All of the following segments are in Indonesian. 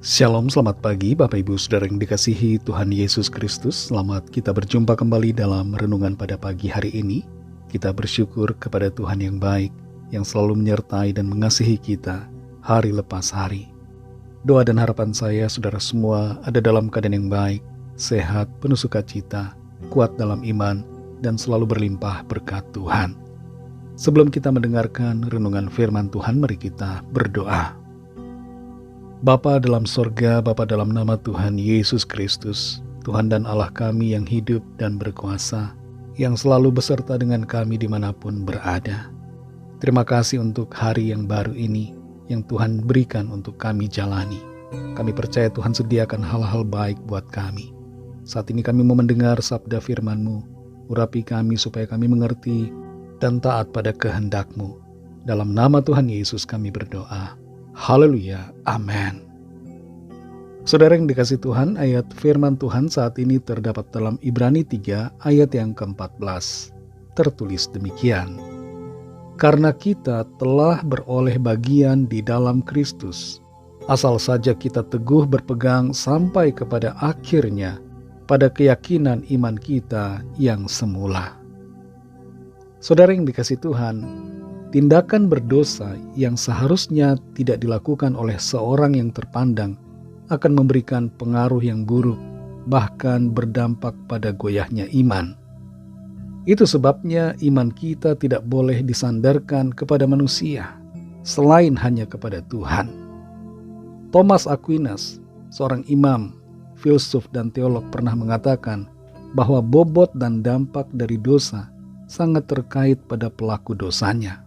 Shalom, selamat pagi Bapak Ibu Saudara yang dikasihi Tuhan Yesus Kristus. Selamat kita berjumpa kembali dalam renungan pada pagi hari ini. Kita bersyukur kepada Tuhan yang baik, yang selalu menyertai dan mengasihi kita hari lepas hari. Doa dan harapan saya saudara semua ada dalam keadaan yang baik, sehat, penuh sukacita, kuat dalam iman, dan selalu berlimpah berkat Tuhan. Sebelum kita mendengarkan renungan firman Tuhan, mari kita berdoa. Bapa dalam sorga, Bapa dalam nama Tuhan Yesus Kristus, Tuhan dan Allah kami yang hidup dan berkuasa, yang selalu beserta dengan kami dimanapun berada. Terima kasih untuk hari yang baru ini, yang Tuhan berikan untuk kami jalani. Kami percaya Tuhan sediakan hal-hal baik buat kami. Saat ini kami mau mendengar sabda firman-Mu, urapi kami supaya kami mengerti dan taat pada kehendak-Mu. Dalam nama Tuhan Yesus kami berdoa. Haleluya, amin. Saudara yang dikasih Tuhan, ayat firman Tuhan saat ini terdapat dalam Ibrani 3 ayat yang ke-14. Tertulis demikian. Karena kita telah beroleh bagian di dalam Kristus, asal saja kita teguh berpegang sampai kepada akhirnya, pada keyakinan iman kita yang semula. Saudara yang dikasih Tuhan, tindakan berdosa yang seharusnya tidak dilakukan oleh seorang yang terpandang akan memberikan pengaruh yang buruk, bahkan berdampak pada goyahnya iman. Itu sebabnya iman kita tidak boleh disandarkan kepada manusia, selain hanya kepada Tuhan. Thomas Aquinas, seorang imam, filsuf dan teolog pernah mengatakan bahwa bobot dan dampak dari dosa sangat terkait pada pelaku dosanya.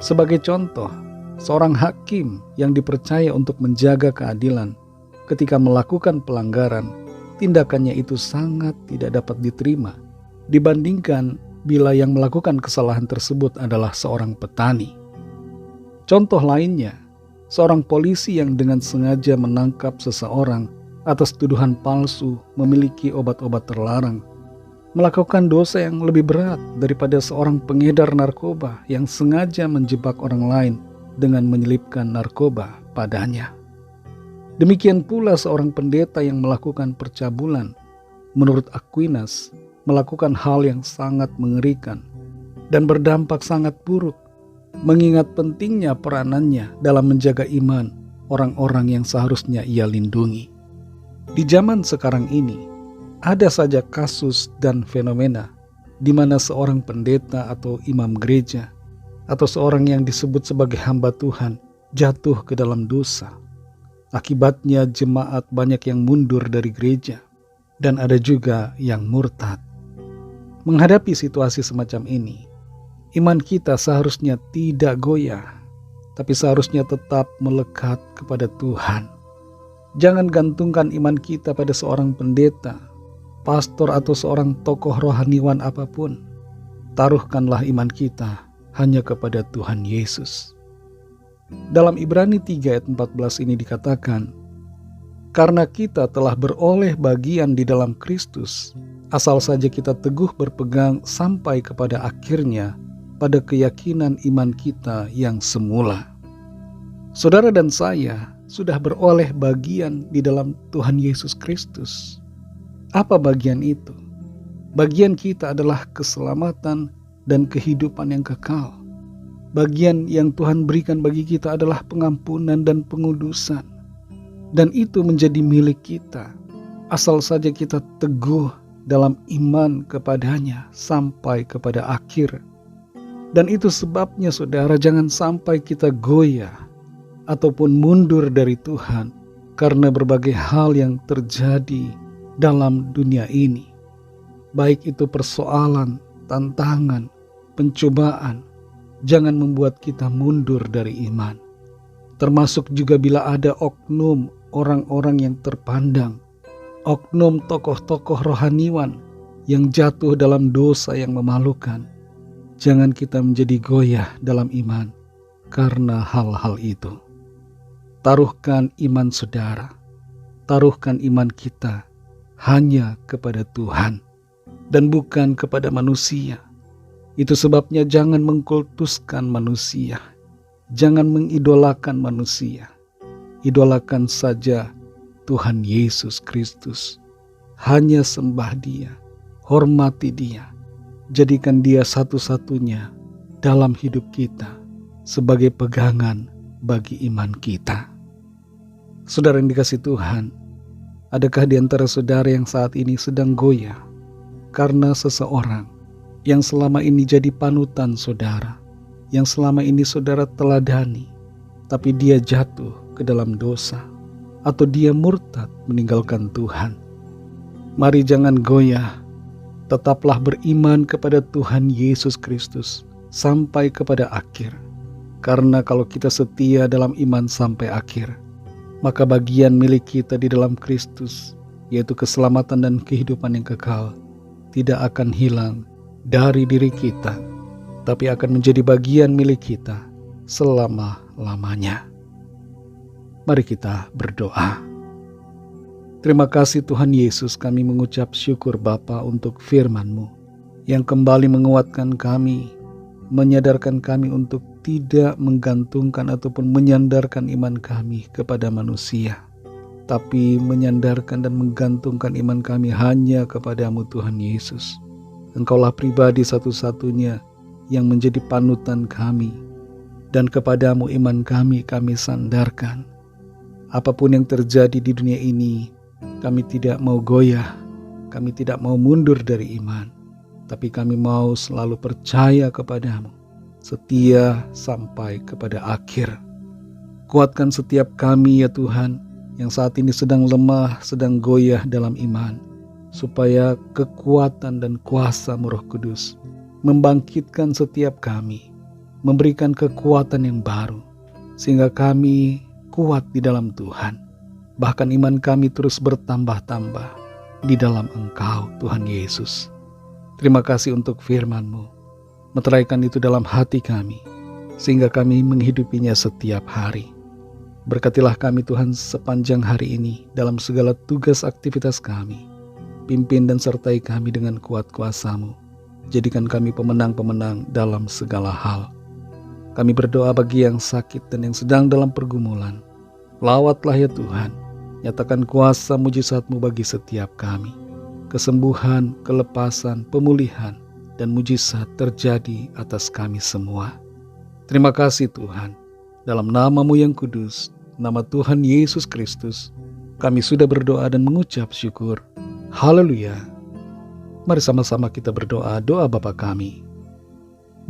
Sebagai contoh, seorang hakim yang dipercaya untuk menjaga keadilan ketika melakukan pelanggaran, tindakannya itu sangat tidak dapat diterima dibandingkan bila yang melakukan kesalahan tersebut adalah seorang petani. Contoh lainnya, seorang polisi yang dengan sengaja menangkap seseorang atas tuduhan palsu memiliki obat-obat terlarang melakukan dosa yang lebih berat daripada seorang pengedar narkoba yang sengaja menjebak orang lain dengan menyelipkan narkoba padanya. Demikian pula seorang pendeta yang melakukan percabulan, menurut Aquinas, melakukan hal yang sangat mengerikan dan berdampak sangat buruk, mengingat pentingnya peranannya dalam menjaga iman orang-orang yang seharusnya ia lindungi. Di zaman sekarang ini, ada saja kasus dan fenomena di mana seorang pendeta atau imam gereja atau seorang yang disebut sebagai hamba Tuhan jatuh ke dalam dosa. Akibatnya jemaat banyak yang mundur dari gereja dan ada juga yang murtad. Menghadapi situasi semacam ini, iman kita seharusnya tidak goyah, tapi seharusnya tetap melekat kepada Tuhan. Jangan gantungkan iman kita pada seorang pendeta, pastor atau seorang tokoh rohaniwan apapun. Taruhkanlah iman kita hanya kepada Tuhan Yesus. Dalam Ibrani 3 ayat 14 ini dikatakan, karena kita telah beroleh bagian di dalam Kristus, asal saja kita teguh berpegang sampai kepada akhirnya, pada keyakinan iman kita yang semula. Saudara dan saya sudah beroleh bagian di dalam Tuhan Yesus Kristus. Apa bagian itu? Bagian kita adalah keselamatan dan kehidupan yang kekal. Bagian yang Tuhan berikan bagi kita adalah pengampunan dan pengudusan. Dan itu menjadi milik kita, asal saja kita teguh dalam iman kepadanya sampai kepada akhir. Dan itu sebabnya saudara, jangan sampai kita goyah ataupun mundur dari Tuhan karena berbagai hal yang terjadi dalam dunia ini, baik itu persoalan, tantangan, pencobaan. Jangan membuat kita mundur dari iman. Termasuk juga bila ada oknum orang-orang yang terpandang, oknum tokoh-tokoh rohaniwan yang jatuh dalam dosa yang memalukan. Jangan kita menjadi goyah dalam iman karena hal-hal itu. Taruhkan iman saudara, taruhkan iman kita hanya kepada Tuhan dan bukan kepada manusia. Itu sebabnya jangan mengkultuskan manusia, jangan mengidolakan manusia. idolakan saja Tuhan Yesus Kristus. Hanya sembah Dia, hormati Dia, jadikan Dia satu-satunya dalam hidup kita sebagai pegangan bagi iman kita. Saudara yang dikasihi Tuhan, adakah di antara saudara yang saat ini sedang goyah karena seseorang yang selama ini jadi panutan saudara, yang selama ini saudara teladani, tapi dia jatuh ke dalam dosa, atau dia murtad meninggalkan Tuhan? Mari jangan goyah, tetaplah beriman kepada Tuhan Yesus Kristus sampai kepada akhir. Karena kalau kita setia dalam iman sampai akhir, maka bagian milik kita di dalam Kristus, yaitu keselamatan dan kehidupan yang kekal, tidak akan hilang dari diri kita, tapi akan menjadi bagian milik kita selama-lamanya. Mari kita berdoa. Terima kasih Tuhan Yesus, kami mengucap syukur Bapa untuk firman-Mu yang kembali menguatkan kami, menyadarkan kami untuk tidak menggantungkan ataupun menyandarkan iman kami kepada manusia, tapi menyandarkan dan menggantungkan iman kami hanya kepadamu Tuhan Yesus. Engkaulah pribadi satu-satunya yang menjadi panutan kami, dan kepadamu iman kami sandarkan. Apapun yang terjadi di dunia ini, kami tidak mau goyah, kami tidak mau mundur dari iman, tapi kami mau selalu percaya kepadamu, setia sampai kepada akhir. Kuatkan setiap kami ya Tuhan, yang saat ini sedang lemah, sedang goyah dalam iman, supaya kekuatan dan kuasa Roh Kudus membangkitkan setiap kami, memberikan kekuatan yang baru, sehingga kami kuat di dalam Tuhan. Bahkan iman kami terus bertambah-tambah di dalam Engkau Tuhan Yesus. Terima kasih untuk firman-Mu. Meteraikan itu dalam hati kami, sehingga kami menghidupinya setiap hari. Berkatilah kami Tuhan sepanjang hari ini dalam segala tugas aktivitas kami. Pimpin dan sertai kami dengan kuat kuasa-Mu. Jadikan kami pemenang-pemenang dalam segala hal. Kami berdoa bagi yang sakit dan yang sedang dalam pergumulan. Lawatlah ya Tuhan, nyatakan kuasa mujizat-Mu bagi setiap kami. Kesembuhan, kelepasan, pemulihan, dan mujizat terjadi atas kami semua. Terima kasih Tuhan. Dalam nama-Mu yang kudus, nama Tuhan Yesus Kristus, kami sudah berdoa dan mengucap syukur. Haleluya. Mari sama-sama kita berdoa doa Bapa kami.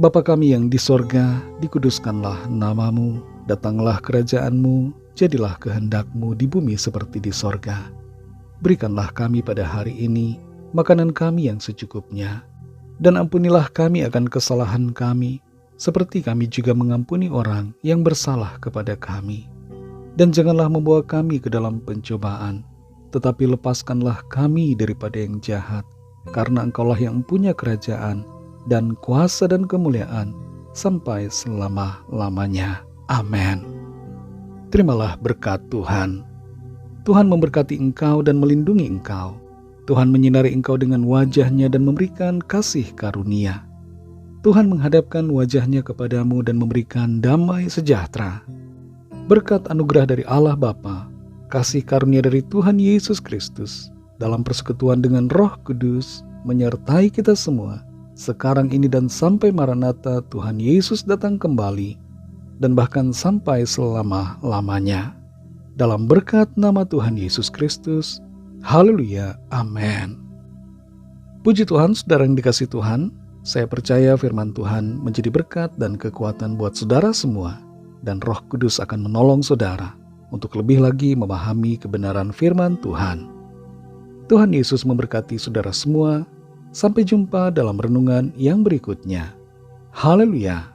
Bapa kami yang di sorga, dikuduskanlah nama-Mu, datanglah kerajaan-Mu, jadilah kehendak-Mu di bumi seperti di sorga. Berikanlah kami pada hari ini makanan kami yang secukupnya, dan ampunilah kami akan kesalahan kami, seperti kami juga mengampuni orang yang bersalah kepada kami. Dan janganlah membawa kami ke dalam pencobaan, tetapi lepaskanlah kami daripada yang jahat, karena Engkaulah yang punya kerajaan dan kuasa dan kemuliaan sampai selama-lamanya. Amin. Terimalah berkat Tuhan. Tuhan memberkati engkau dan melindungi engkau. Tuhan menyinari engkau dengan wajah-Nya dan memberikan kasih karunia. Tuhan menghadapkan wajah-Nya kepadamu dan memberikan damai sejahtera. Berkat anugerah dari Allah Bapa, kasih karunia dari Tuhan Yesus Kristus, dalam persekutuan dengan Roh Kudus, menyertai kita semua, sekarang ini dan sampai Maranatha Tuhan Yesus datang kembali, dan bahkan sampai selama-lamanya. Dalam berkat nama Tuhan Yesus Kristus, haleluya, amin. Puji Tuhan, saudara yang dikasihi Tuhan, saya percaya firman Tuhan menjadi berkat dan kekuatan buat saudara semua, dan Roh Kudus akan menolong saudara untuk lebih lagi memahami kebenaran firman Tuhan. Tuhan Yesus memberkati saudara semua. Sampai jumpa dalam renungan yang berikutnya. Haleluya.